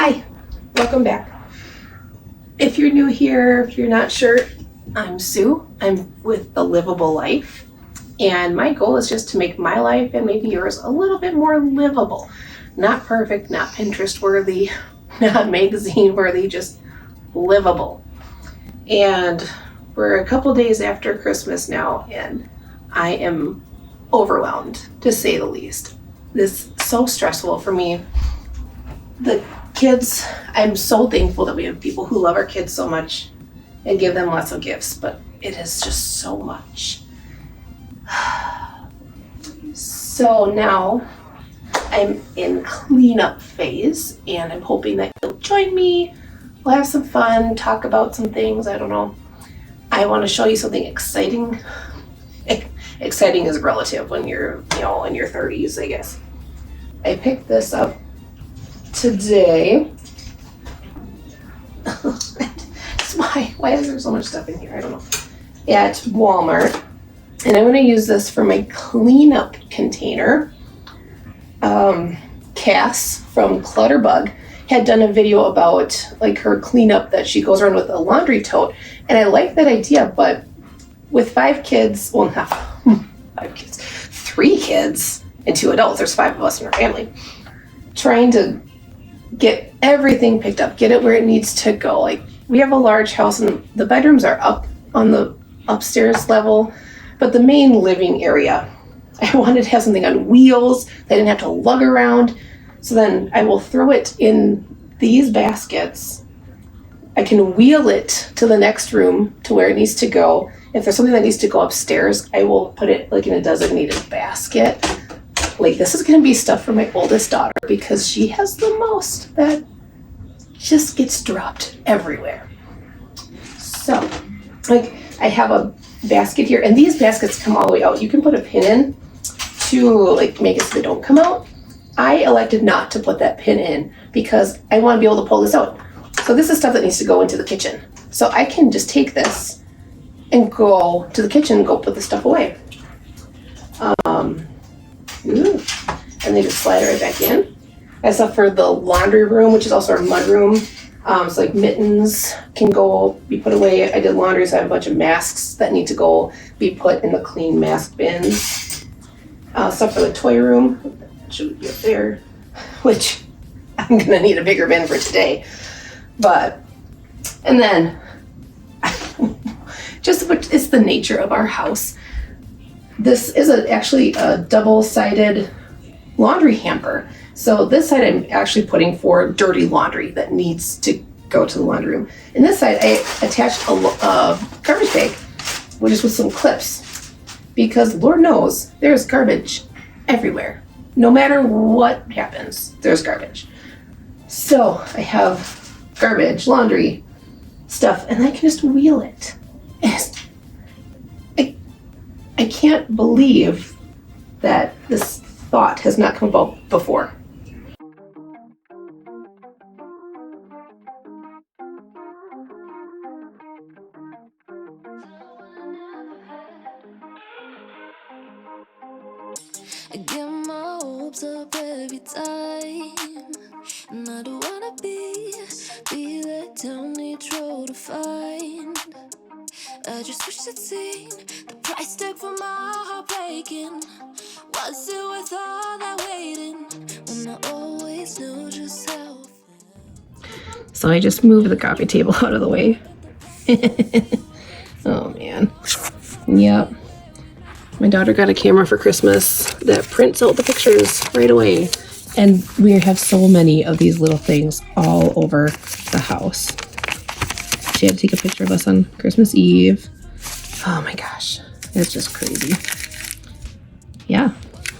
Hi, welcome back. If you're new here, if you're not sure, I'm Sue. I'm with The Livable Life, and my goal is just to make my life and maybe yours a little bit more livable. Not perfect, not Pinterest worthy, not magazine worthy, just livable. And we're a couple days after Christmas now, and I am overwhelmed, to say the least. This is so stressful for me. The kids, I'm so thankful that we have people who love our kids so much and give them lots of gifts, but it is just so much. So now I'm in cleanup phase, and I'm hoping that you'll join me. We'll have some fun, talk about some things, I don't know. I want to show you something exciting. Exciting is relative when you're, in your 30s, I guess. I picked this up today. Why is there so much stuff in here? I don't know. At Walmart. And I'm going to use this for my cleanup container. Cass from Clutterbug had done a video about like her cleanup that she goes around with a laundry tote. And I like that idea, but with 5 kids, well, not 5 kids, 3 kids and 2 adults, there's 5 of us in our family, trying to get everything picked up, get it where it needs to go. Like, we have a large house and the bedrooms are up on the upstairs level, but the main living area, I wanted to have something on wheels that I didn't have to lug around. So then I will throw it in these baskets. I can wheel it to the next room to where it needs to go. If there's something that needs to go upstairs, I will put it like in a designated basket. Like, this is gonna be stuff for my oldest daughter because she has the most that just gets dropped everywhere. So, like, I have a basket here, and these baskets come all the way out. You can put a pin in to like make it so they don't come out. I elected not to put that pin in because I want to be able to pull this out. So this is stuff that needs to go into the kitchen. So I can just take this and go to the kitchen and go put the stuff away. And they just slide right back in. I have stuff for the laundry room, which is also our mud room. So like mittens can go be put away. I did laundry, so I have a bunch of masks that need to go be put in the clean mask bins. Stuff for the toy room, that should be up there, which I'm gonna need a bigger bin for today. And then, it's the nature of our house. This is actually a double-sided laundry hamper. So this side I'm actually putting for dirty laundry that needs to go to the laundry room. And this side I attached a garbage bag, which is with some clips, because Lord knows there's garbage everywhere. No matter what happens, there's garbage. So I have garbage, laundry, stuff, and I can just wheel it. I can't believe that this thought has not come about before. I get my hopes up every time, and I don't wanna be let down each road to find. I just wish I'd seen the price tag for my heart breaking. Was it worth all that waiting when I always knew just how? So I just moved the coffee table out of the way. Oh man. Yep. My daughter got a camera for Christmas that prints out the pictures right away. And we have so many of these little things all over the house. She had to take a picture of us on Christmas Eve. Oh my gosh, it's just crazy. Yeah.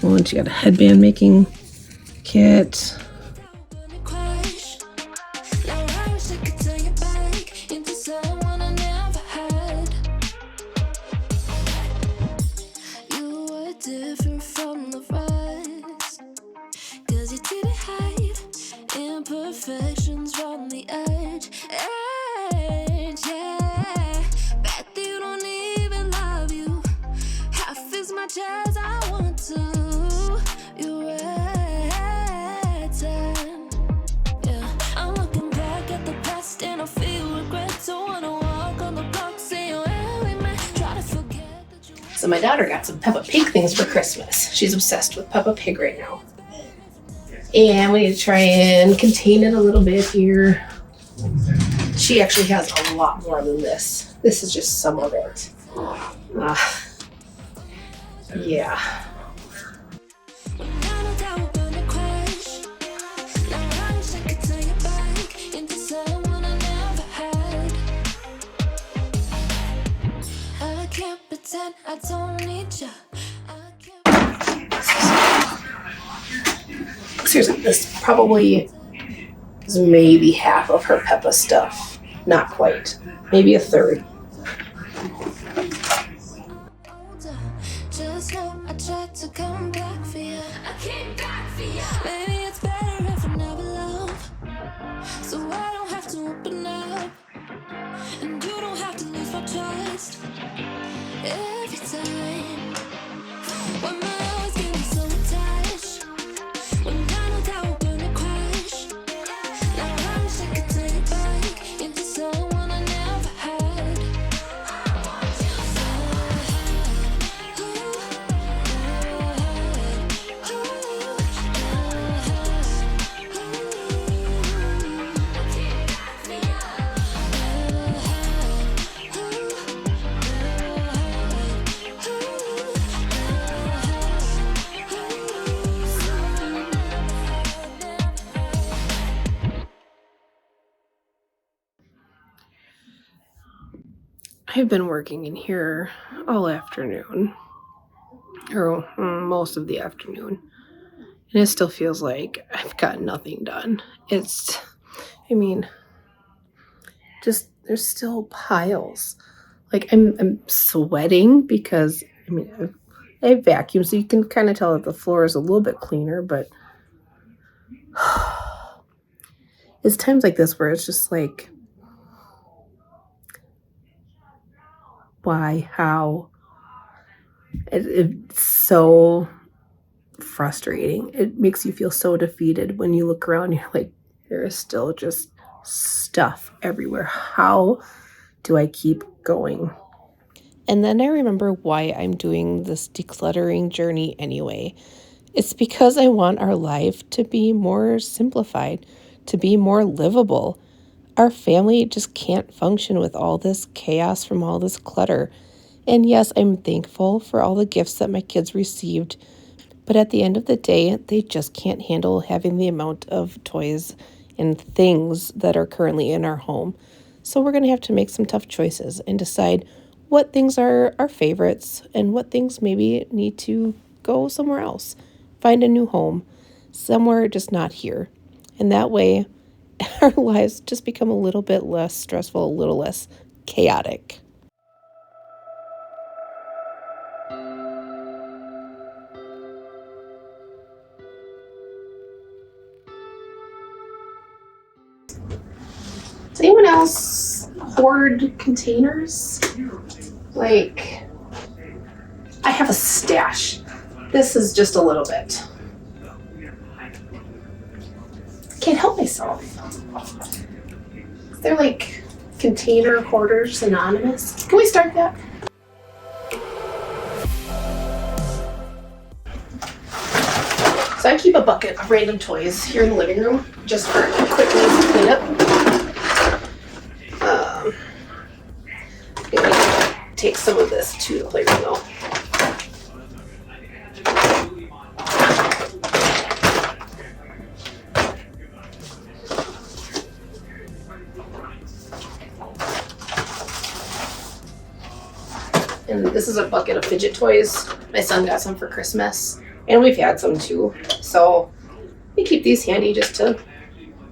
Oh, and she got a headband making kit. Different from the rest, 'cause you didn't hide imperfections from the edge, yeah. Bet you don't even love you half as much as I want to. You're right, yeah. I'm So my daughter got some Peppa Pig things for Christmas. She's obsessed with Peppa Pig right now. And we need to try and contain it a little bit here. She actually has a lot more than this. This is just some of it. Yeah. I don't need you. Seriously, this probably is maybe half of her Peppa stuff. Not quite. Maybe a third. Just know I tried to come back for you. I came back for you. Maybe it's better if I never love. So I don't have to open up. And you don't have to lose my trust. Every time when my eyes getting so attached, when I know that we're gonna crash. Now I wish I could take it back into someone I never had. I want you I've been working in here all afternoon, or most of the afternoon, and it still feels like I've got nothing done. Just there's still piles. Like I'm sweating because I have vacuum, so you can kind of tell that the floor is a little bit cleaner, but it's times like this where it's just like, why, how? It's so frustrating. It makes you feel so defeated when you look around and you're like, there is still just stuff everywhere. How do I keep going? And then I remember why I'm doing this decluttering journey anyway. It's because I want our life to be more simplified, to be more livable. Our family just can't function with all this chaos from all this clutter. And yes, I'm thankful for all the gifts that my kids received, but at the end of the day, they just can't handle having the amount of toys and things that are currently in our home. So we're going to have to make some tough choices and decide what things are our favorites and what things maybe need to go somewhere else. Find a new home, somewhere just not here. And that way, our lives just become a little bit less stressful, a little less chaotic. Does anyone else hoard containers? Like, I have a stash. This is just a little bit. Can't help myself. They're like container hoarders anonymous. Can we start that? So I keep a bucket of random toys here in the living room just for quick ways to clean up. Take some of this to the playroom though. And this is a bucket of fidget toys. My son got some for Christmas, and we've had some too. So we keep these handy just to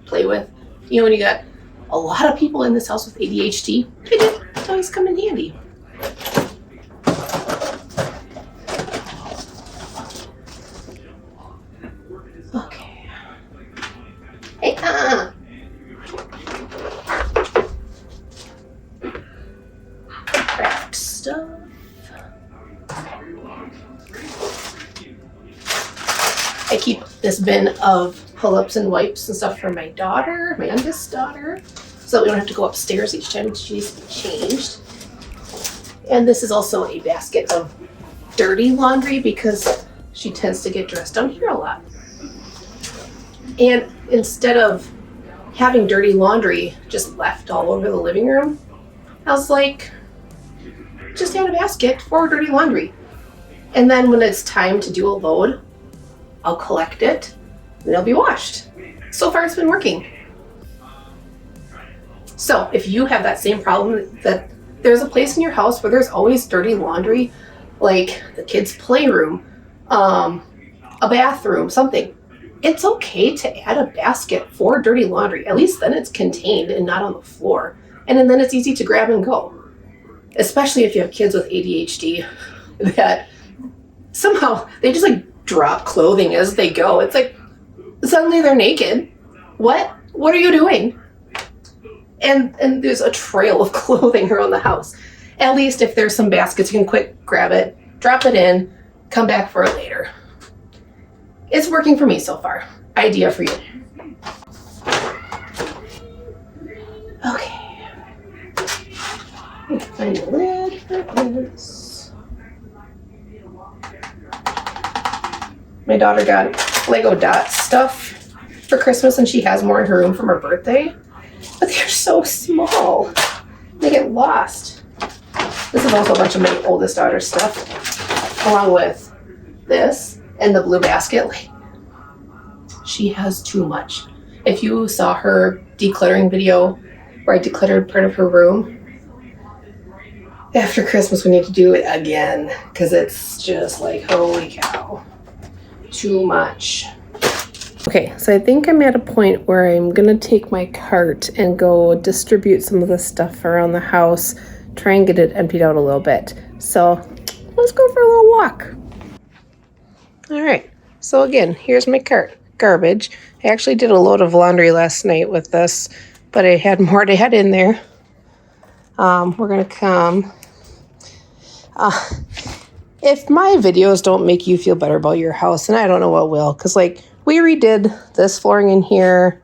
play with. You know, when you got a lot of people in this house with ADHD, fidget toys come in handy. Okay. Hey, craft stuff. I keep this bin of pull-ups and wipes and stuff for my daughter, my youngest daughter, so that we don't have to go upstairs each time she's changed. And this is also a basket of dirty laundry because she tends to get dressed down here a lot. And instead of having dirty laundry just left all over the living room, I was like, just add a basket for dirty laundry. And then when it's time to do a load, I'll collect it and it'll be washed. So far it's been working. So if you have that same problem, that there's a place in your house where there's always dirty laundry, like the kids' playroom, a bathroom, something, it's okay to add a basket for dirty laundry. At least then it's contained and not on the floor. And then it's easy to grab and go. Especially if you have kids with ADHD that somehow they just like drop clothing as they go. It's like suddenly they're naked. What are you doing? And there's a trail of clothing around the house. At least if there's some baskets, you can quick grab it, drop it in, come back for it later. It's working for me so far. Idea for you. Okay. Find the lid for this. My daughter got Lego dot stuff for Christmas and she has more in her room from her birthday. But they're so small. They get lost. This is also a bunch of my oldest daughter's stuff, along with this and the blue basket. Like, she has too much. If you saw her decluttering video where I decluttered part of her room, after Christmas we need to do it again because it's just like, holy cow, too much. Okay, so I think I'm at a point where I'm gonna take my cart and go distribute some of the stuff around the house, try and get it emptied out a little bit. So let's go for a little walk. All right, so again, here's my cart. Garbage. I actually did a load of laundry last night with this, but I had more to head in there. We're gonna come. If my videos don't make you feel better about your house, and I don't know what will, because like we redid this flooring in here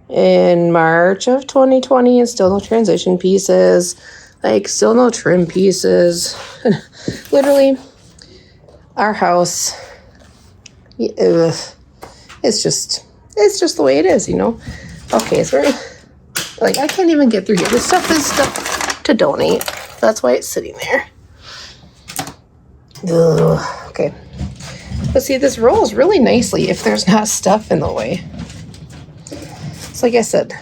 in March of 2020 and still no transition pieces, like still no trim pieces. Literally, our house, it's just the way it is, you know? Okay, so like I can't even get through here. This stuff is stuff to donate. That's why it's sitting there. Ugh, okay. But see, this rolls really nicely if there's not stuff in the way. So like I said,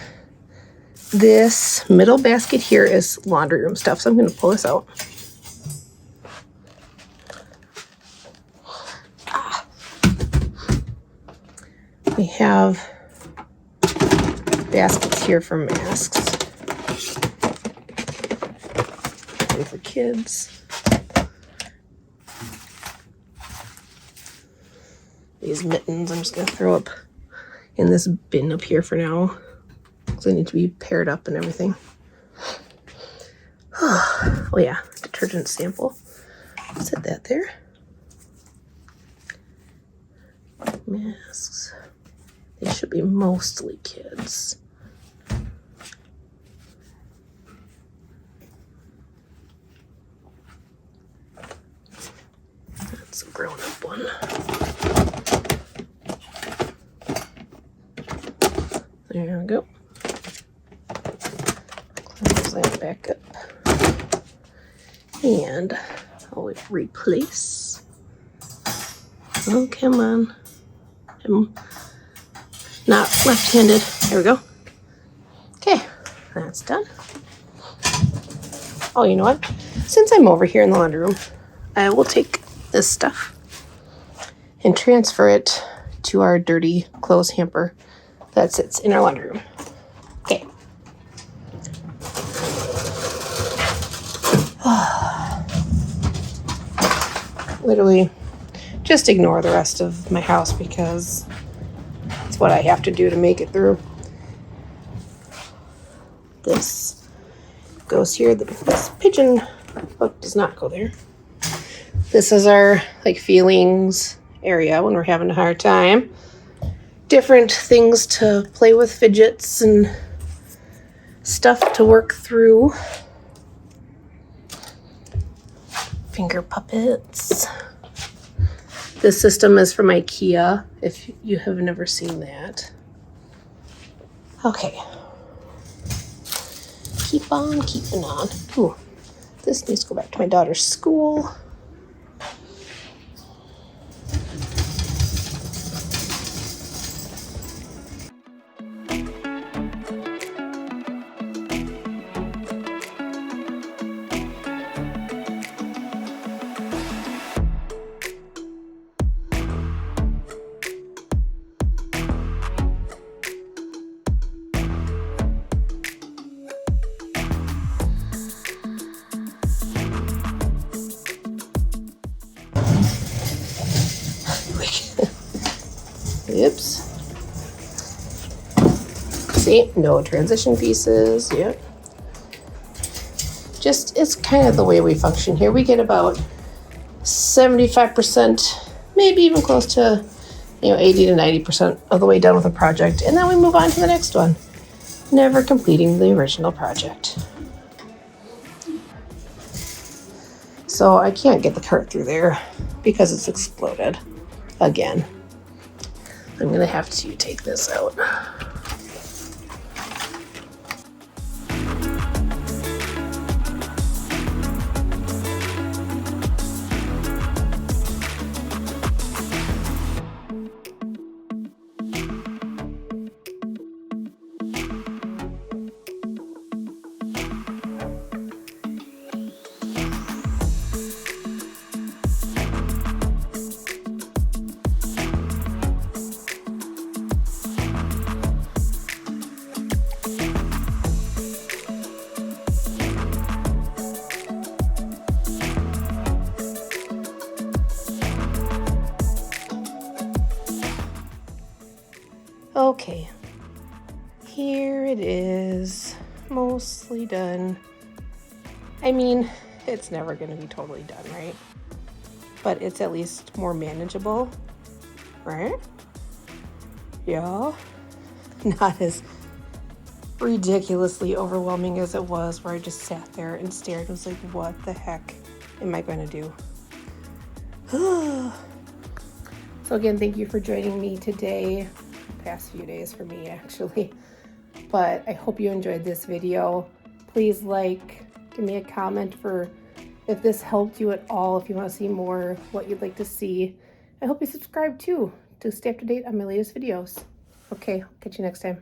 this middle basket here is laundry room stuff. So I'm going to pull this out. We have baskets here for masks and for kids. These mittens I'm just going to throw up in this bin up here for now because they need to be paired up and everything. Oh yeah, detergent sample. Set that there. Masks. They should be mostly kids. That's a grown-up one. There we go. Close that back up. And I'll replace. Oh, come on. I'm not left-handed. There we go. Okay, that's done. Oh, you know what? Since I'm over here in the laundry room, I will take this stuff and transfer it to our dirty clothes hamper that sits in our laundry room. Okay. Literally, just ignore the rest of my house because it's what I have to do to make it through. This goes here. This pigeon book does not go there. This is our like feelings area when we're having a hard time. Different things to play with, fidgets and stuff to work through. finger puppets. This system is from IKEA, if you have never seen that. Okay. Keep on keeping on. Ooh, this needs to go back to my daughter's school. Oops. See, no transition pieces. Yep. Just, it's kind of the way we function here. We get about 75%, maybe even close to, 80 to 90% of the way done with a project. And then we move on to the next one, never completing the original project. So I can't get the cart through there because it's exploded again. I'm going to have to take this out. Okay, here it is, mostly done. I mean, it's never going to be totally done, right? But it's at least more manageable, right? Yeah, not as ridiculously overwhelming as it was, where I just sat there and stared and was like, what the heck am I going to do? So again, thank you for joining me today. Past few days for me, actually. But I hope you enjoyed this video. Please give me a comment for if this helped you at all, if you want to see more, what you'd like to see. I hope you subscribe too to stay up to date on my latest videos. Okay, catch you next time.